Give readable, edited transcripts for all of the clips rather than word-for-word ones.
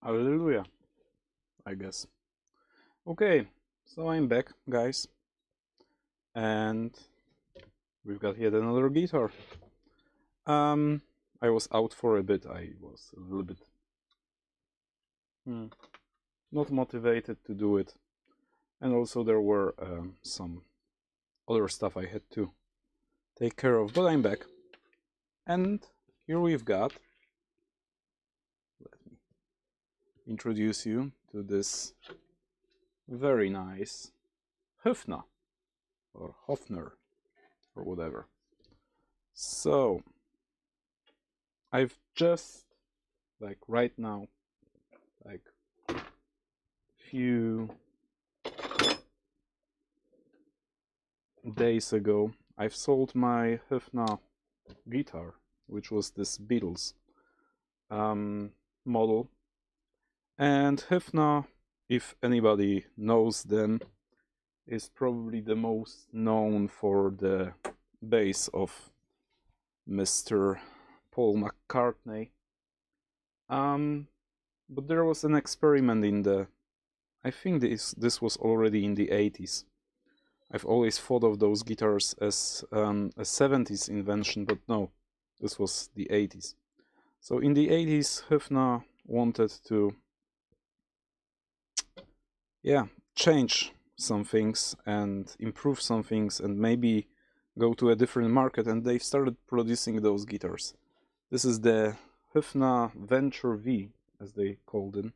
Hallelujah, I guess. Okay, so I'm back, guys, and we've got yet another guitar. I was out for a bit. I was a little bit not motivated to do it, and also there were some other stuff I had to take care of. But I'm back, and here we've got. Let me introduce you to this very nice Höfner or Höfner or whatever. So I've just, like right now, like few days ago, I've sold my Höfner guitar, which was this Beatles model. And Höfner, if anybody knows them, is probably the most known for the bass of Mr. Paul McCartney. But there was an experiment in the, I think this was already in the 80s. I've always thought of those guitars as a 70s invention, but no, this was the 80s. So in the 80s, Höfner wanted to, change some things and improve some things and maybe go to a different market, and they started producing those guitars. This is the Höfner Venture V, as they called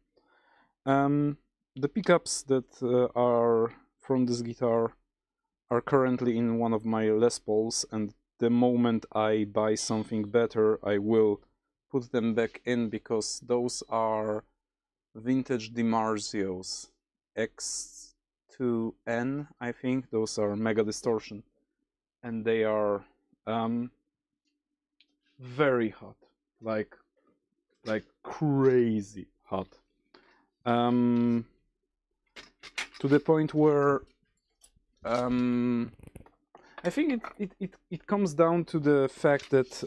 them. The pickups that are from this guitar are currently in one of my Les Pauls, and the moment I buy something better, I will put them back in, because those are vintage DiMarzios X2N, I think. Those are Mega Distortion, and they are very hot, like crazy hot, to the point where I think it comes down to the fact that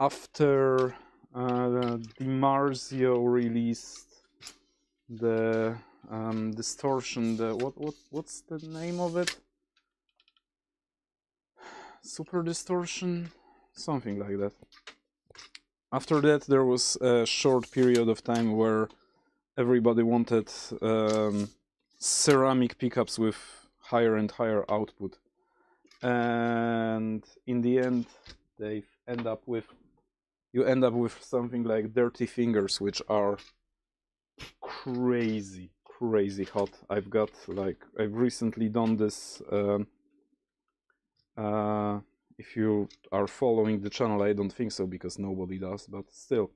after DiMarzio released the distortion, the what's the name of it? Super Distortion, something like that. After that, there was a short period of time where everybody wanted ceramic pickups with higher and higher output, and in the end, you end up with something like Dirty Fingers, which are crazy hot. I've recently done this. If you are following the channel, I don't think so, because nobody does, but still.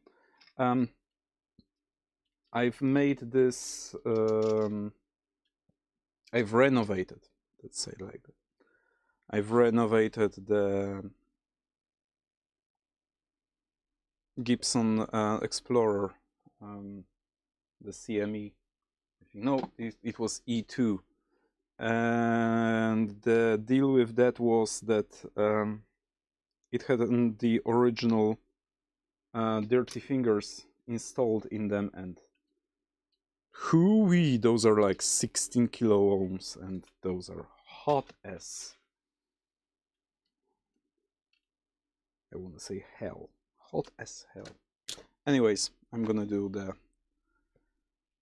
I've made this, I've renovated, let's say like that. I've renovated the Gibson Explorer, the CME. No, it was E2. And the deal with that was that it had the original Dirty Fingers installed in them, and hooey, those are like 16 kilo ohms, and those are hot as, I want to say hell, hot as hell. Anyways, I'm gonna do the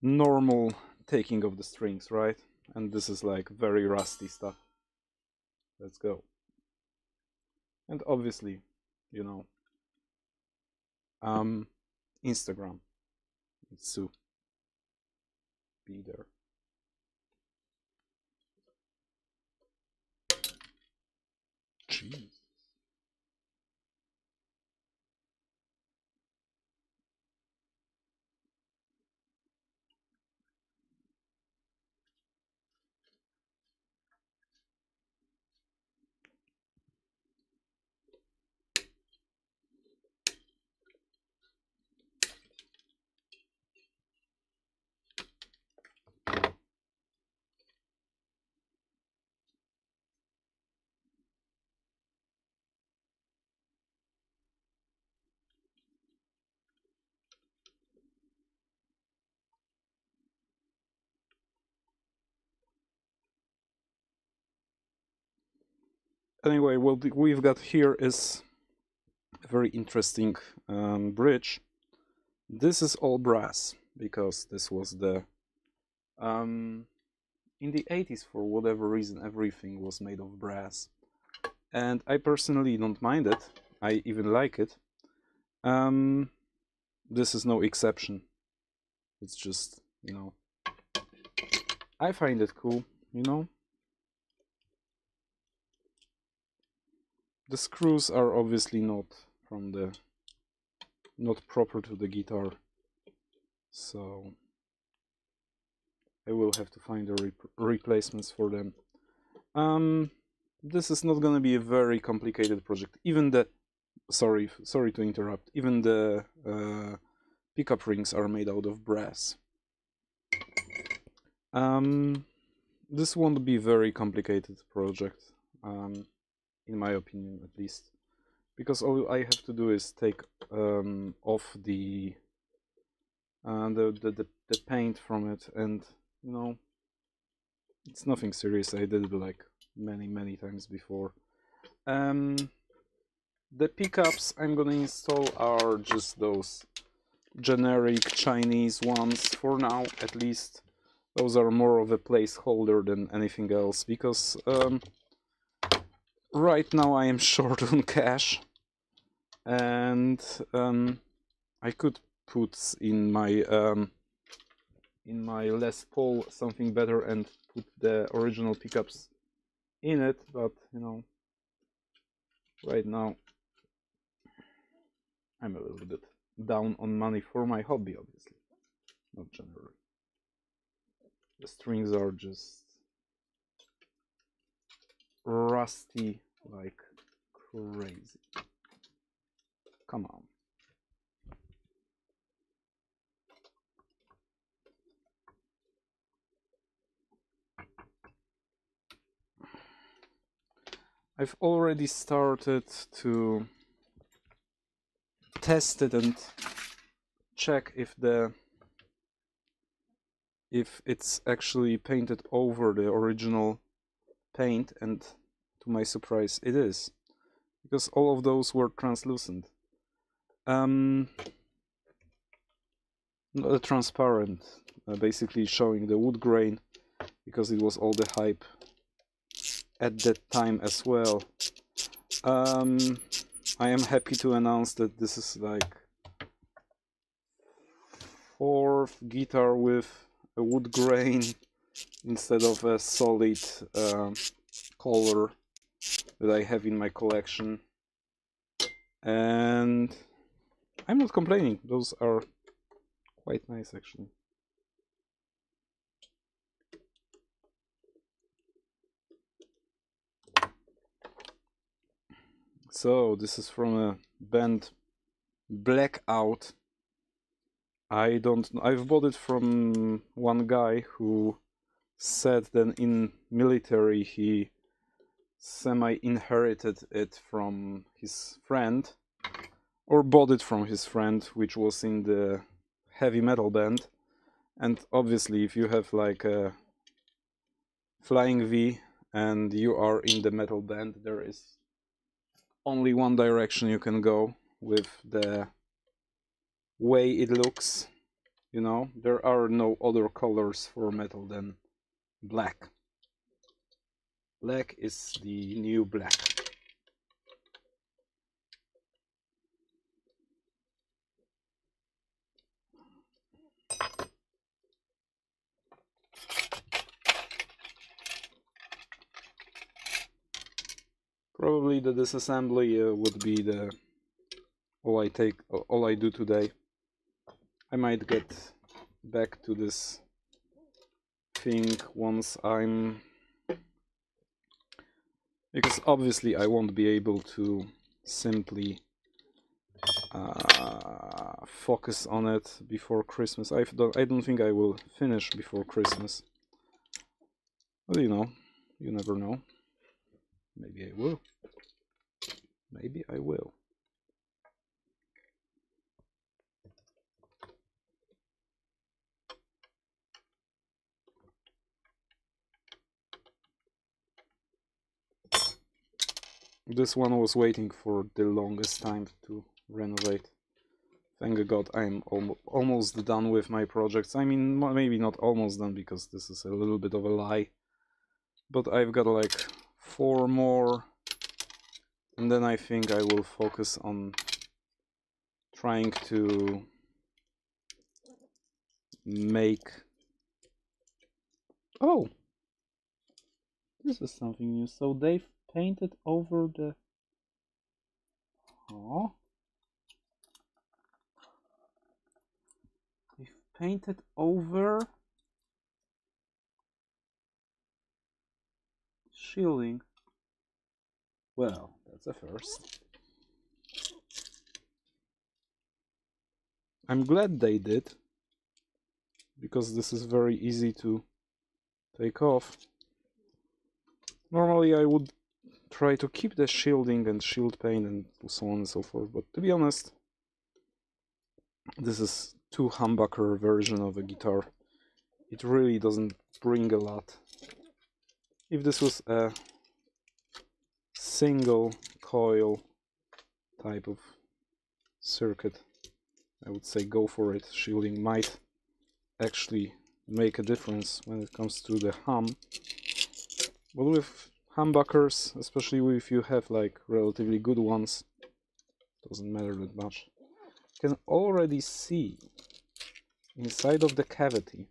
normal taking of the strings, right? And this is like very rusty stuff. Let's go. And obviously, you know, Instagram needs to be there. Jeez. anyway, what we've got here is a very interesting bridge. This is all brass because this was the in the 80s, for whatever reason, everything was made of brass, and I personally don't mind it. I even like it. This is no exception. It's just, you know, I find it cool, you know. The screws are obviously not proper to the guitar, so I will have to find the replacements for them. This is not gonna be a very complicated project. Even the sorry to interrupt. Even the pickup rings are made out of brass. This won't be a very complicated project, in my opinion, at least, because all I have to do is take off the paint from it, and you know, it's nothing serious. I did it like many times before. The pickups I'm gonna install are just those generic Chinese ones for now, at least. Those are more of a placeholder than anything else, because right now I am short on cash, and I could put in my Les Paul something better and put the original pickups in it, but you know, right now I'm a little bit down on money for my hobby, obviously, not generally. The strings are just rusty like crazy. Come on. I've already started to test it and check if it's actually painted over the original paint, and to my surprise it is, because all of those were translucent. Transparent, basically showing the wood grain, because it was all the hype at that time as well. I am happy to announce that this is like fourth guitar with a wood grain instead of a solid color that I have in my collection, and I'm not complaining. Those are quite nice, actually. So this is from a band Blackout. I don't know. I've bought it from one guy who said that in military he semi-inherited it from his friend, or bought it from his friend, which was in the heavy metal band. And obviously, if you have like a Flying V and you are in the metal band, there is only one direction you can go with the way it looks. You know, there are no other colors for metal than black. Black is the new black. Probably the disassembly would be the all I do today. I might get back to this thing once I'm, because obviously I won't be able to simply focus on it before Christmas. I don't think I will finish before Christmas. Well, you know, you never know. Maybe I will. Maybe I will. This one was waiting for the longest time to renovate. Thank God I'm almost done with my projects. I mean, maybe not almost done, because this is a little bit of a lie. But I've got like 4 more, and then I think I will focus on trying to make... Oh! This is something new. So they've painted over the... Oh. They've painted over shielding. Well, that's a first. I'm glad they did, because this is very easy to take off. Normally I would try to keep the shielding and shield paint and so on and so forth, but to be honest, this is too humbucker version of a guitar. It really doesn't bring a lot. If this was a single coil type of circuit, I would say go for it. Shielding might actually make a difference when it comes to the hum. But with humbuckers, especially if you have like relatively good ones, doesn't matter that much. You can already see inside of the cavity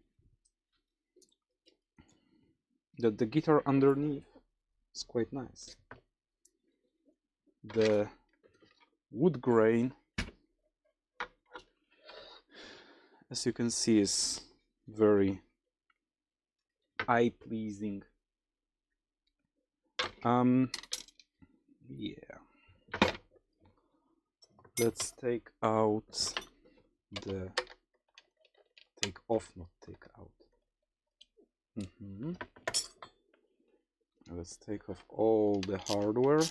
that the guitar underneath is quite nice. The wood grain, as you can see, is very eye-pleasing. Yeah. Let's take out the... take off, not take out. Let's take off all the hardware,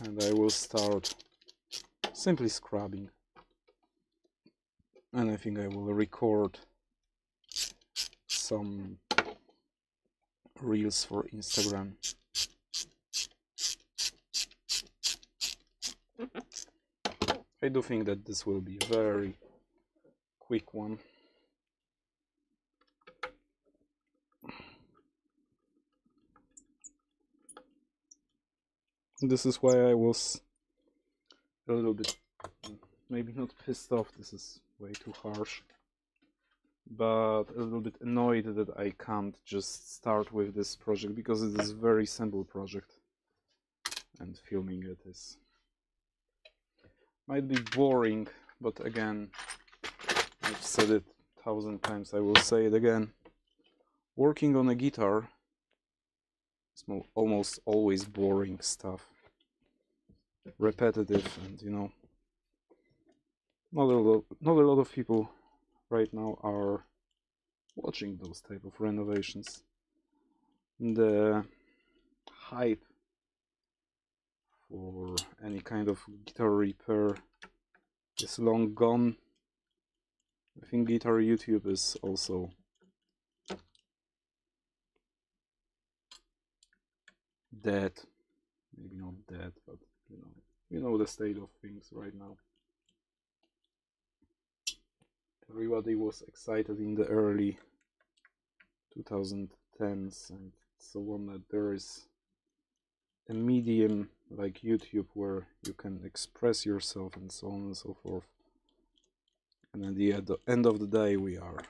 and I will start simply scrubbing. And I think I will record some reels for Instagram. I do think that this will be a very quick one. This is why I was a little bit, maybe not pissed off, this is way too harsh, but a little bit annoyed that I can't just start with this project, because it is a very simple project and filming it is might be boring, but again, I've said it 1,000 times, I will say it again. Working on a guitar is almost always boring stuff, repetitive, and you know, not a lot of people right now are watching those type of renovations. The hype for any kind of guitar repair is long gone. I think guitar YouTube is also dead. Maybe not dead, but you know the state of things right now. Everybody was excited in the early 2010s and so on that there is a medium like YouTube where you can express yourself and so on and so forth. And at the end of the day, we are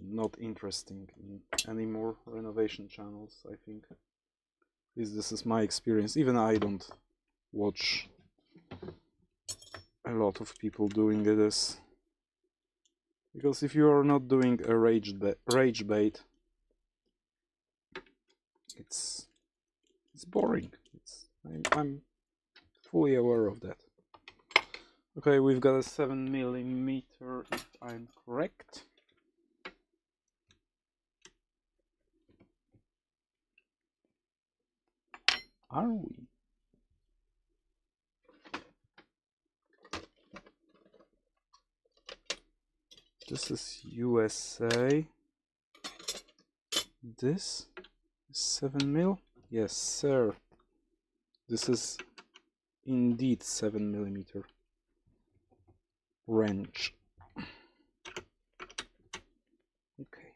not interesting in any more renovation channels, I think. At least this is my experience. Even I don't watch a lot of people doing this. Because if you are not doing a rage bait, it's boring. I'm fully aware of that. Okay, we've got a 7mm, if I'm correct. Are we? This is USA. This 7mm? Yes, sir. This is indeed 7mm wrench. Okay.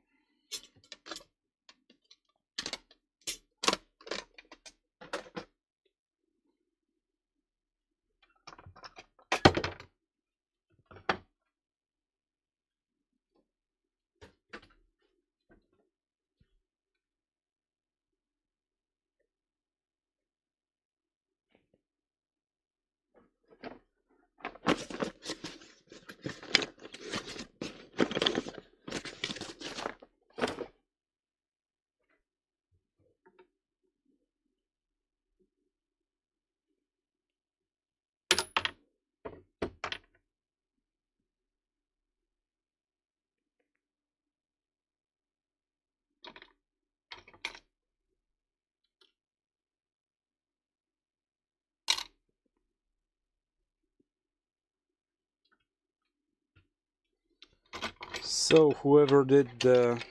So whoever did the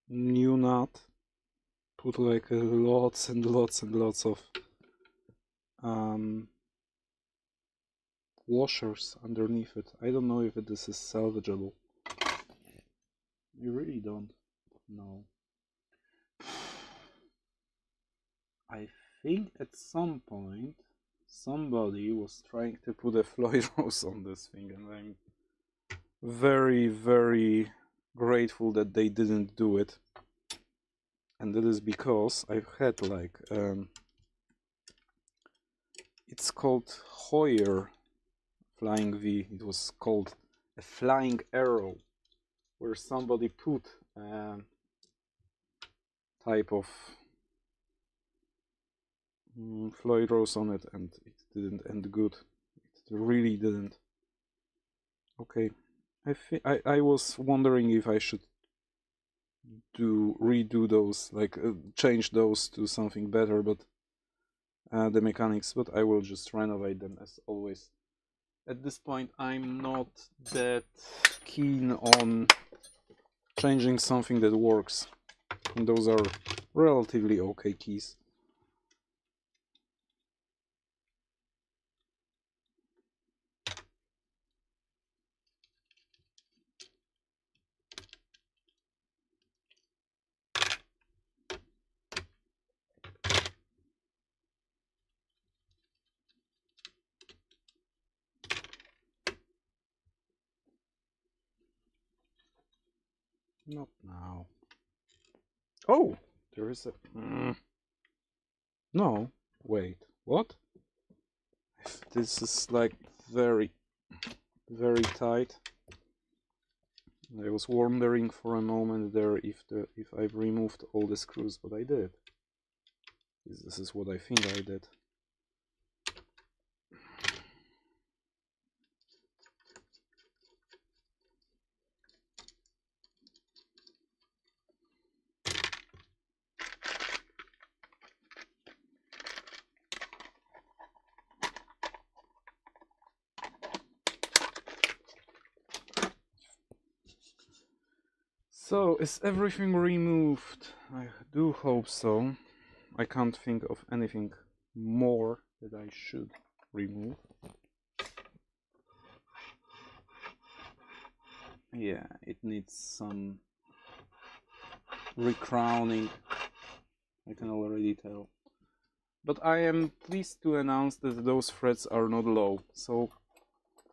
new nut put like lots and lots and lots of washers underneath it. I don't know if this is salvageable. You really don't know. I think at some point somebody was trying to put a Floyd Rose on this thing, and I'm very, very grateful that they didn't do it. And that is because I've had like it's called Höfner Flying V. It was called a flying arrow, where somebody put type of Floyd Rose on it, and it didn't end good. It really didn't. Okay, I was wondering if I should redo those, like change those to something better, but the mechanics. But I will just renovate them as always. At this point, I'm not that keen on changing something that works. And those are relatively okay keys. Not now. Oh, there is a... No, wait, what? This is like very, very tight. I was wondering for a moment there if I've removed all the screws, but I did. This is what I think I did. So, is everything removed? I do hope so. I can't think of anything more that I should remove. Yeah, it needs some recrowning, I can already tell. But I am pleased to announce that those threads are not low, so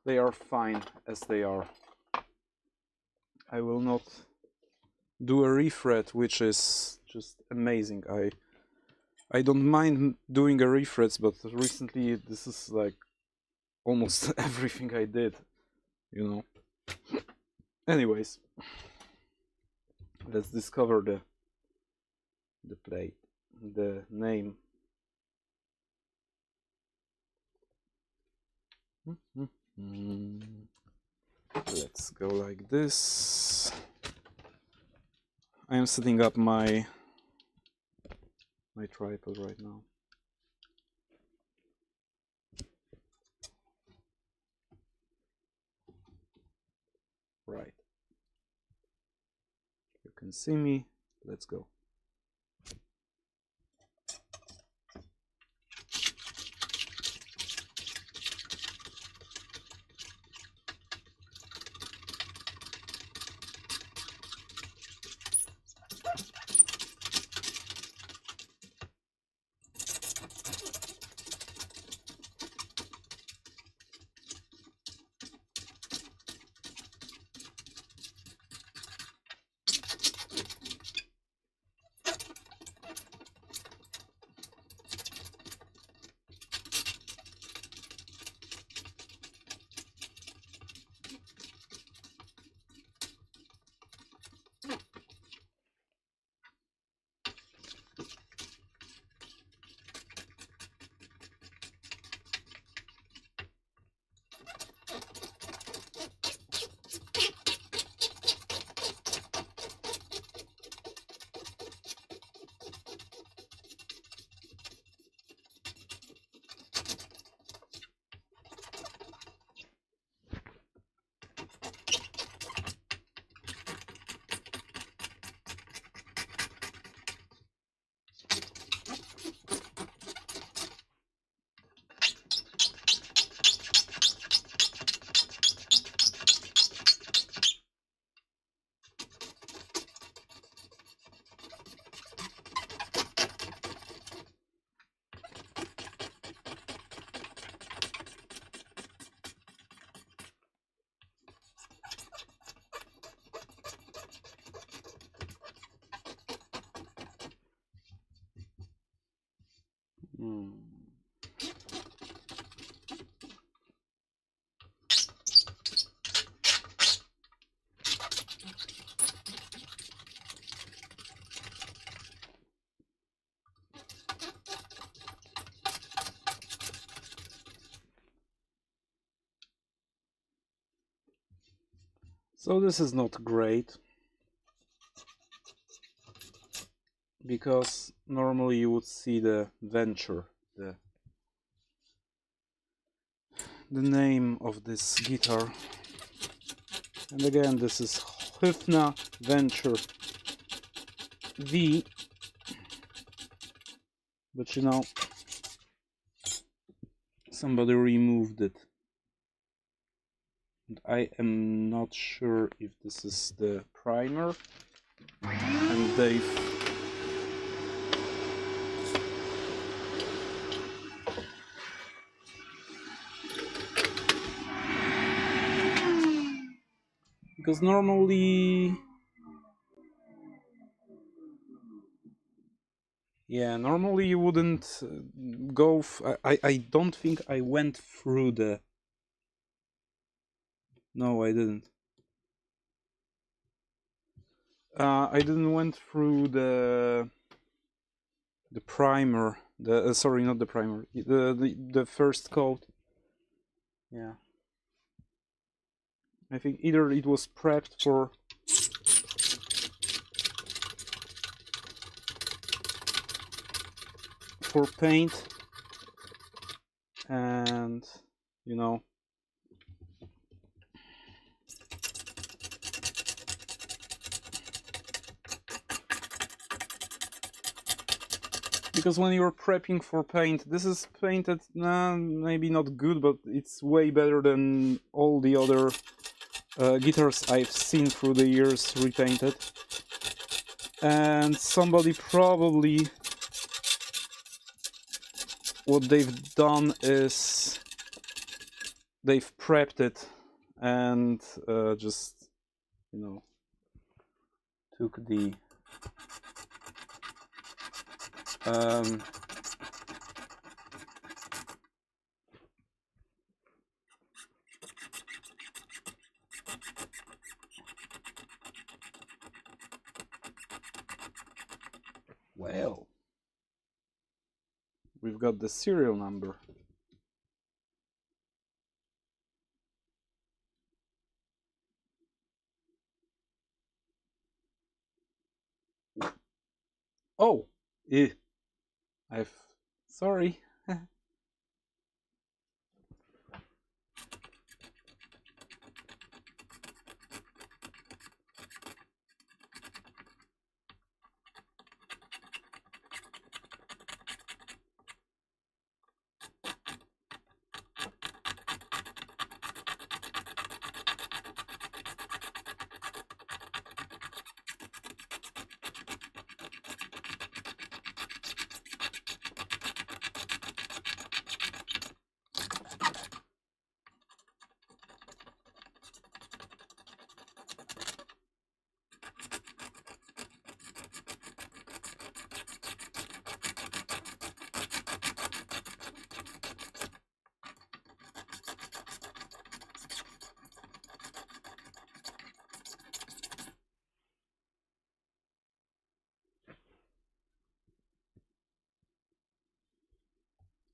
they are fine as they are. I will not do a refret, which is just amazing. I don't mind doing a refrets, but recently this is like almost everything I did, you know. Anyways, let's discover the plate, the name. Let's go like this. I am setting up my tripod right now. Right. can see me. Let's go. So this is not great, because normally you would see the venture, the name of this guitar. And again, this is Höfner Venture V, but you know, somebody removed it. And I am not sure if this is the primer, and they've because normally, yeah, normally you wouldn't go. I don't think I went through the. No, I didn't. I didn't went through the primer. The sorry, not the primer. The first coat. Yeah. I think either it was prepped for paint, and you know, because when you're prepping for paint, this is painted, maybe not good, but it's way better than all the other guitars I've seen through the years repainted. And somebody probably, what they've done is they've prepped it and just, you know, took the well, we've got the serial number. Oh, sorry.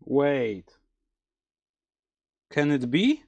Wait. Can it be?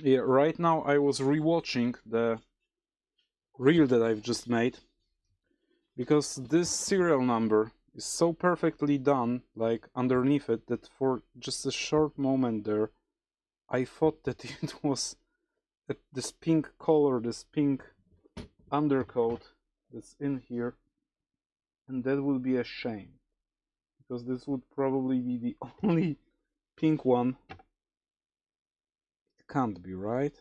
Yeah, right now I was rewatching the reel that I've just made, because this serial number is so perfectly done, like underneath it, that for just a short moment there I thought that it was this pink color, this pink undercoat that's in here, and that would be a shame, because this would probably be the only pink one. It can't be, right?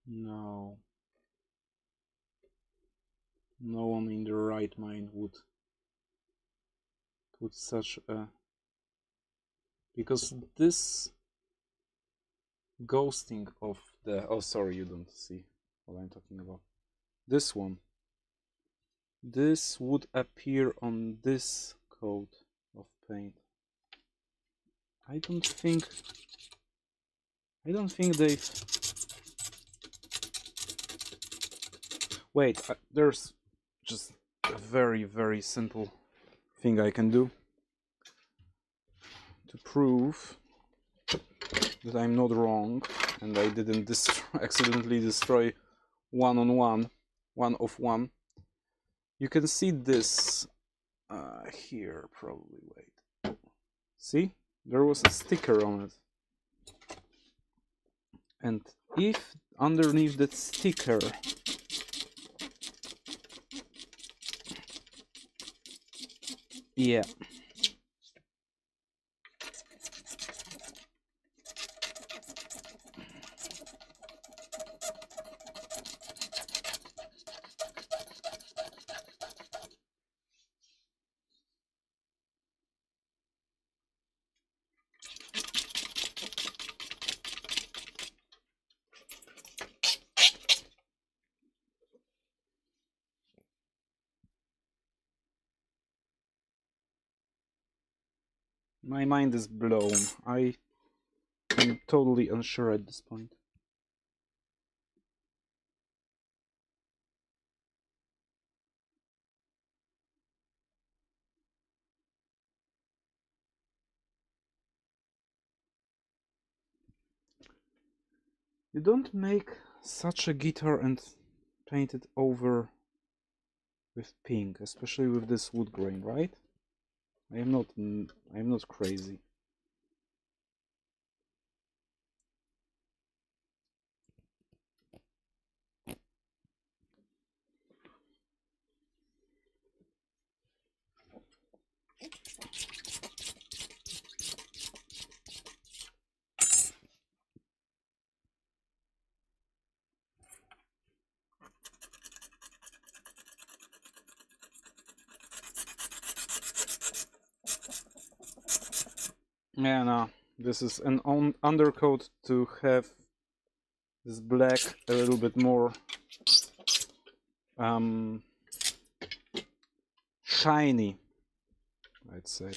No. No one in their right mind would put such a... Because this ghosting of the... Oh, sorry, you don't see what I'm talking about. This one. This would appear on this coat of paint. I don't think they've... Wait, there's just a very, very simple thing I can do to prove that I'm not wrong and I didn't accidentally destroy one of one. You can see this here, probably. Wait, see, there was a sticker on it, and if underneath that sticker yeah, my mind is blown. I am totally unsure at this point. You don't make such a guitar and paint it over with pink, especially with this wood grain, right? I am not crazy. Yeah, no, this is an undercoat to have this black a little bit more shiny, I'd say.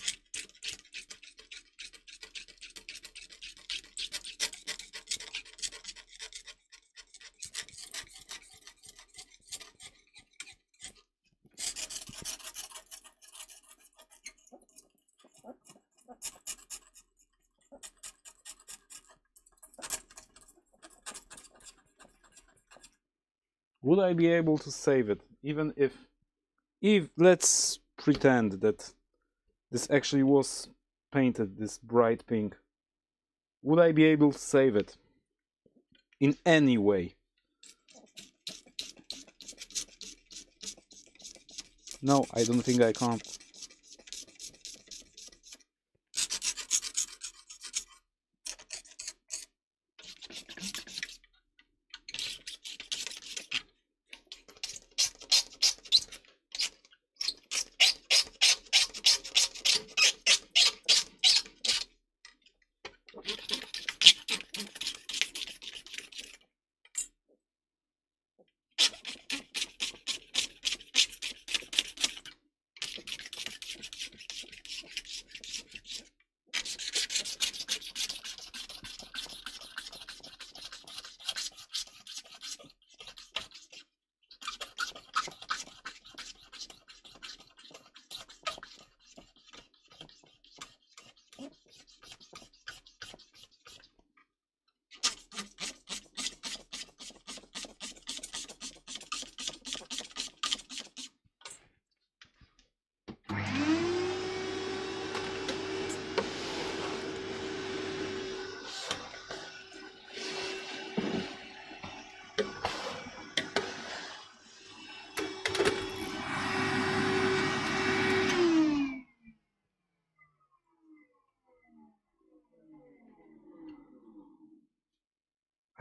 Would I be able to save it, even if let's pretend that this actually was painted this bright pink, would I be able to save it in any way? No, I don't think I can.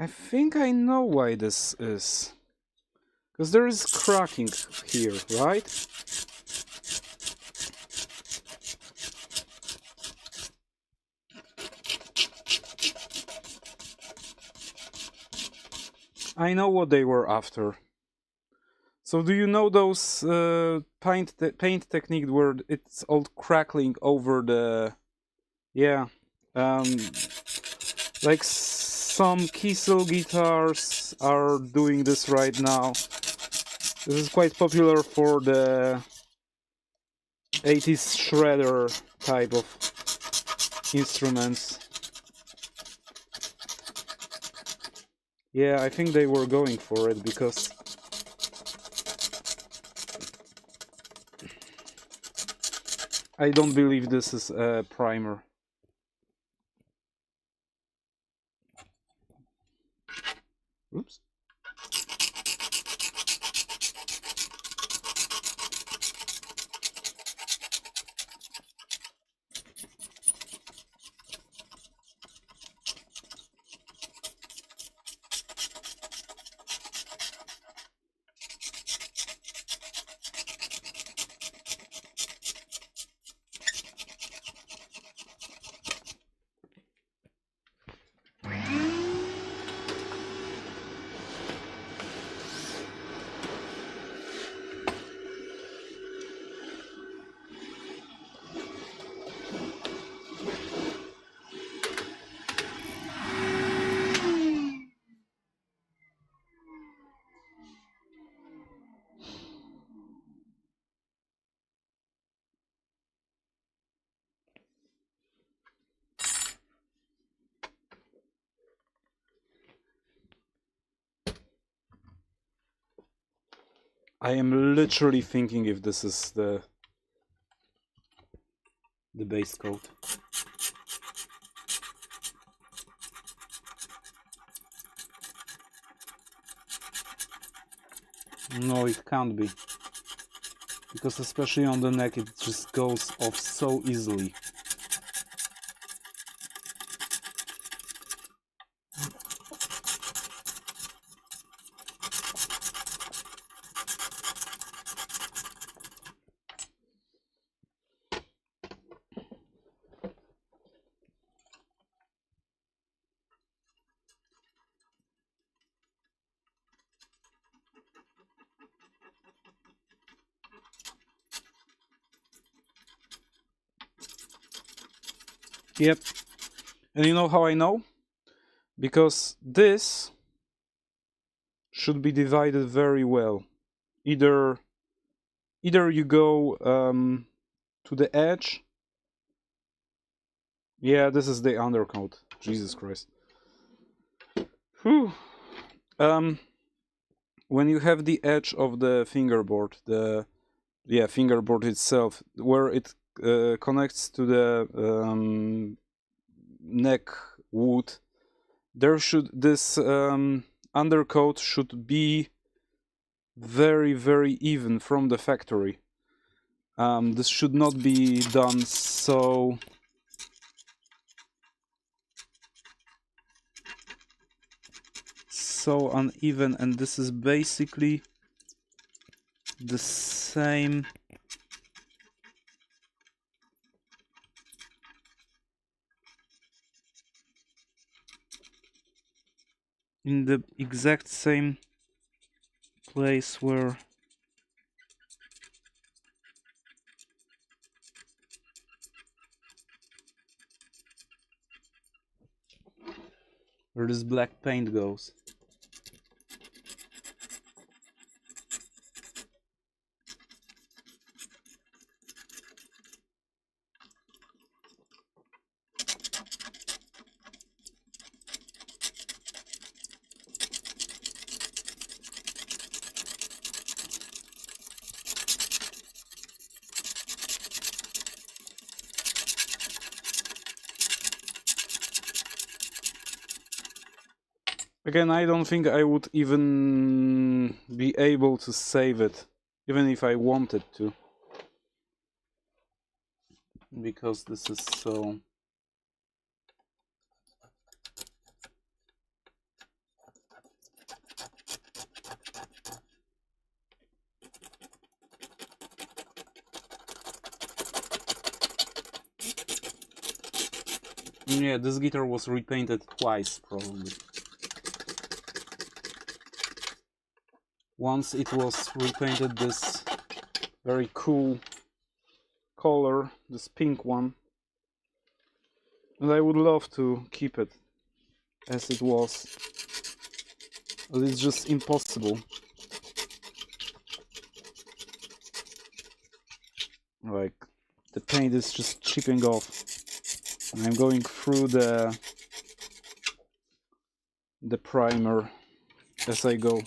I think I know why this is. Because there is cracking here, right? I know what they were after. So do you know those paint technique where it's all crackling over the... Yeah. Like some Kiesel guitars are doing this right now. This is quite popular for the 80s shredder type of instruments. Yeah, I think they were going for it because I don't believe this is a primer. Oops. I am literally thinking if this is the base coat. No, it can't be. Because especially on the neck it just goes off so easily. Yep. And you know how I know? Because this should be divided very well. Either you go to the edge. Yeah, this is the undercoat. Jesus Christ. Whew. When you have the edge of the fingerboard, the yeah, fingerboard itself, where it connects to the neck wood, there should this undercoat should be very, very even from the factory. This should not be done so uneven, and this is basically the same. In the exact same place where this black paint goes. Again, I don't think I would even be able to save it, even if I wanted to, because this is so... Yeah, this guitar was repainted twice, probably. Once it was repainted this very cool color, this pink one, and I would love to keep it as it was, but it's just impossible. Like, the paint is just chipping off, and I'm going through the primer as I go.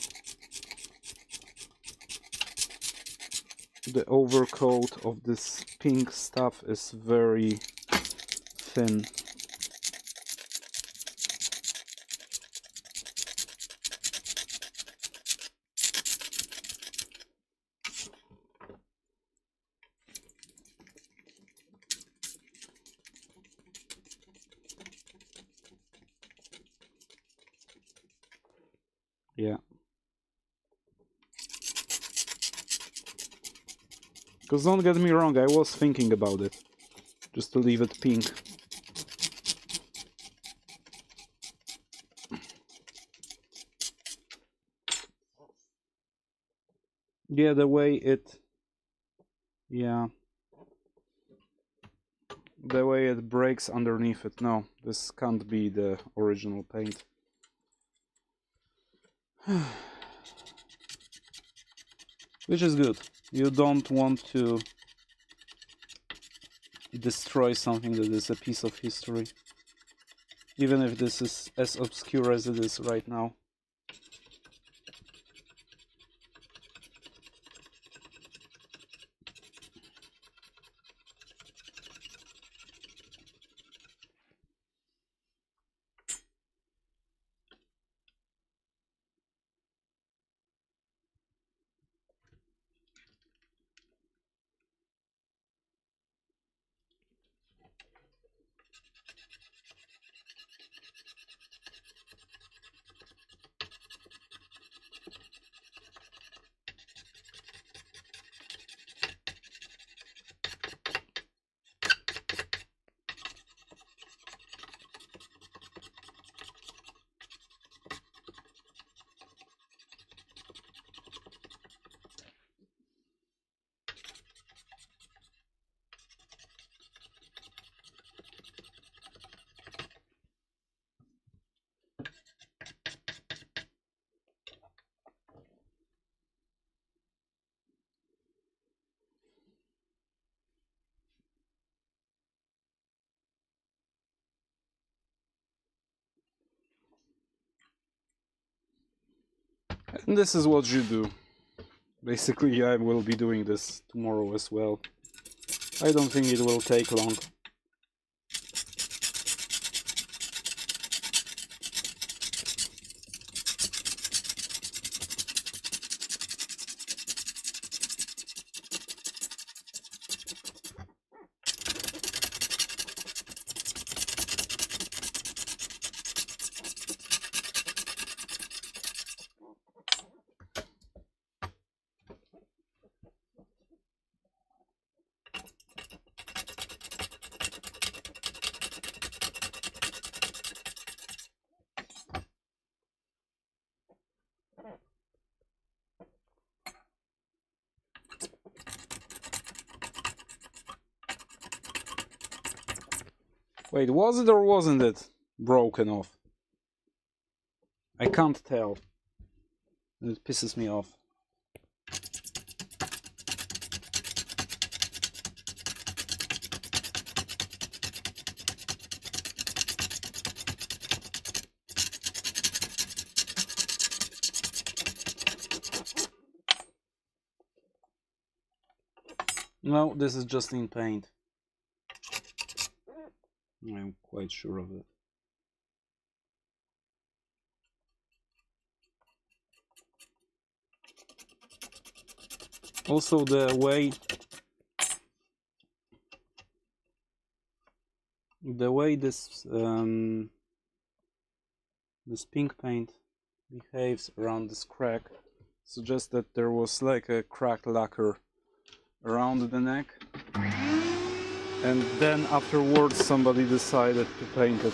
The overcoat of this pink stuff is very thin. Yeah. Because don't get me wrong, I was thinking about it. Just to leave it pink. Yeah, the way it... Yeah. The way it breaks underneath it. No, this can't be the original paint. Which is good. You don't want to destroy something that is a piece of history. Even if this is as obscure as it is right now. And this is what you do. Basically, I will be doing this tomorrow as well. I don't think it will take long. Wait, was it or wasn't it broken off? I can't tell. It pisses me off. No, this is just in paint. I'm quite sure of it. Also, the way this this pink paint behaves around this crack suggests that there was like a cracked lacquer around the neck, and then afterwards somebody decided to paint it.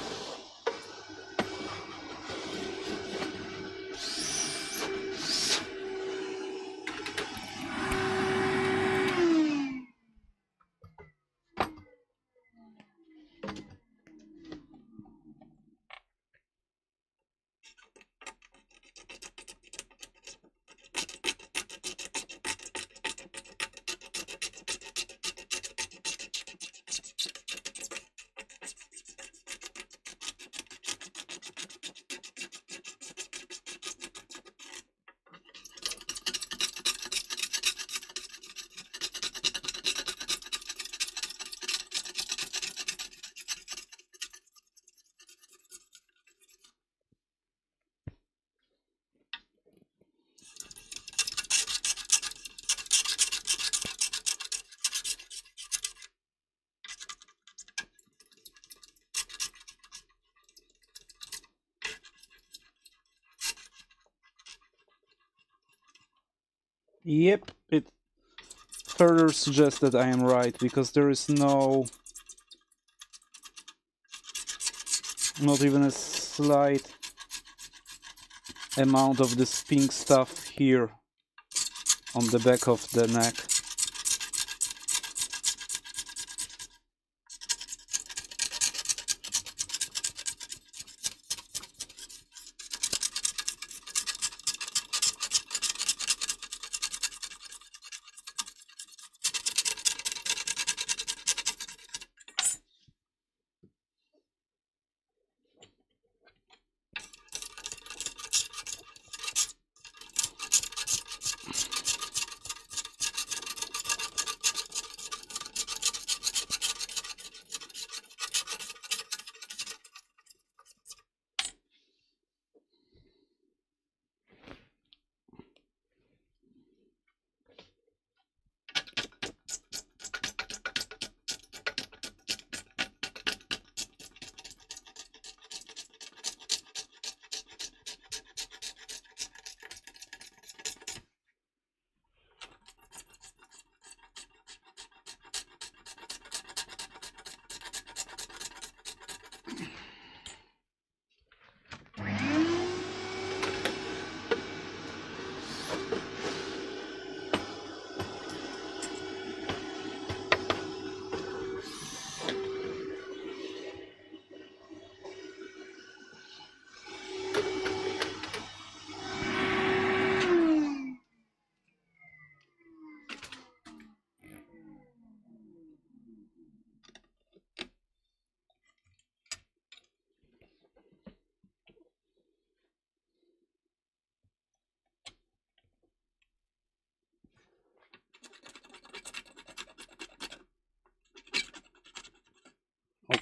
Yep, it further suggests that I am right, because there is not even a slight amount of this pink stuff here on the back of the neck.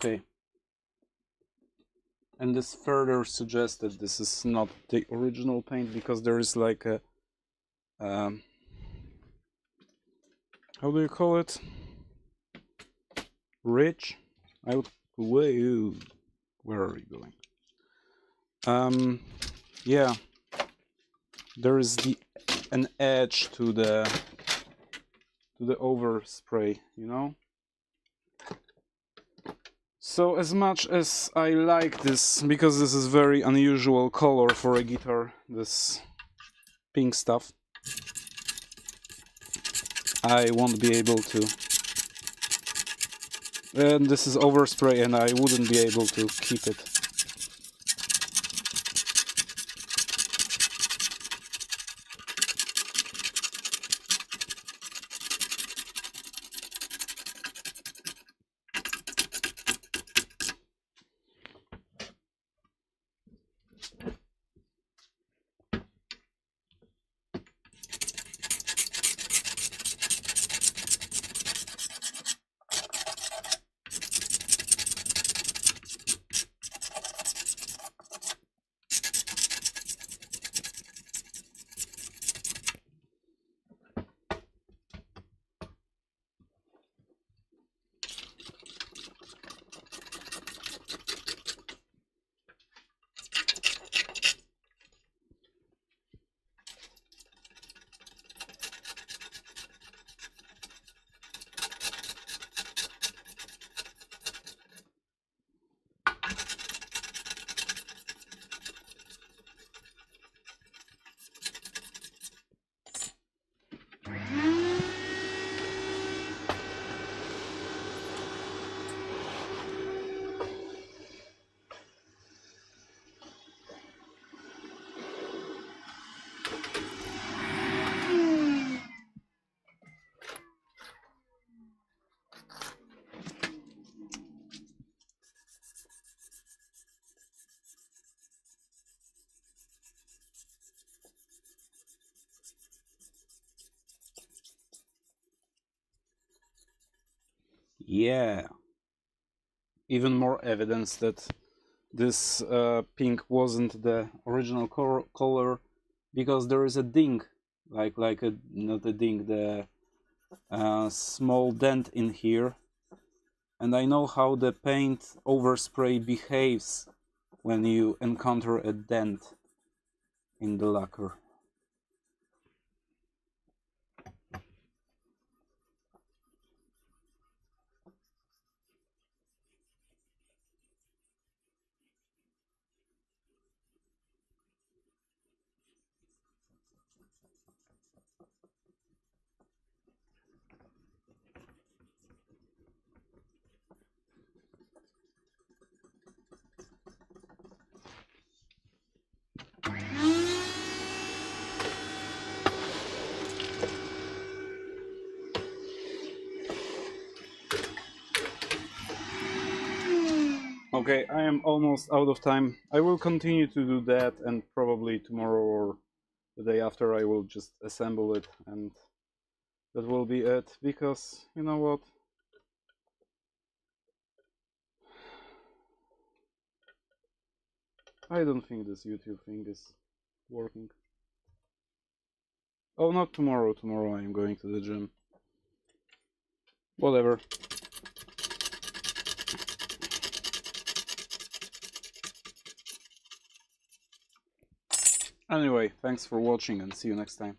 Okay. And this further suggests that this is not the original paint, because there is like a how do you call it? Ridge? I would where are you going? Yeah. There is an edge to the overspray, you know? So as much as I like this, because this is very unusual color for a guitar, this pink stuff, I won't be able to. And this is overspray and I wouldn't be able to keep it. Yeah. Even more evidence that this pink wasn't the original color, because there is a ding, like not a ding, the small dent in here, and I know how the paint overspray behaves when you encounter a dent in the lacquer. Okay, I am almost out of time. I will continue to do that, and probably tomorrow or the day after I will just assemble it, and that will be it, because you know what? I don't think this YouTube thing is working. Oh, not tomorrow. Tomorrow I am going to the gym. Whatever. Anyway, thanks for watching and see you next time.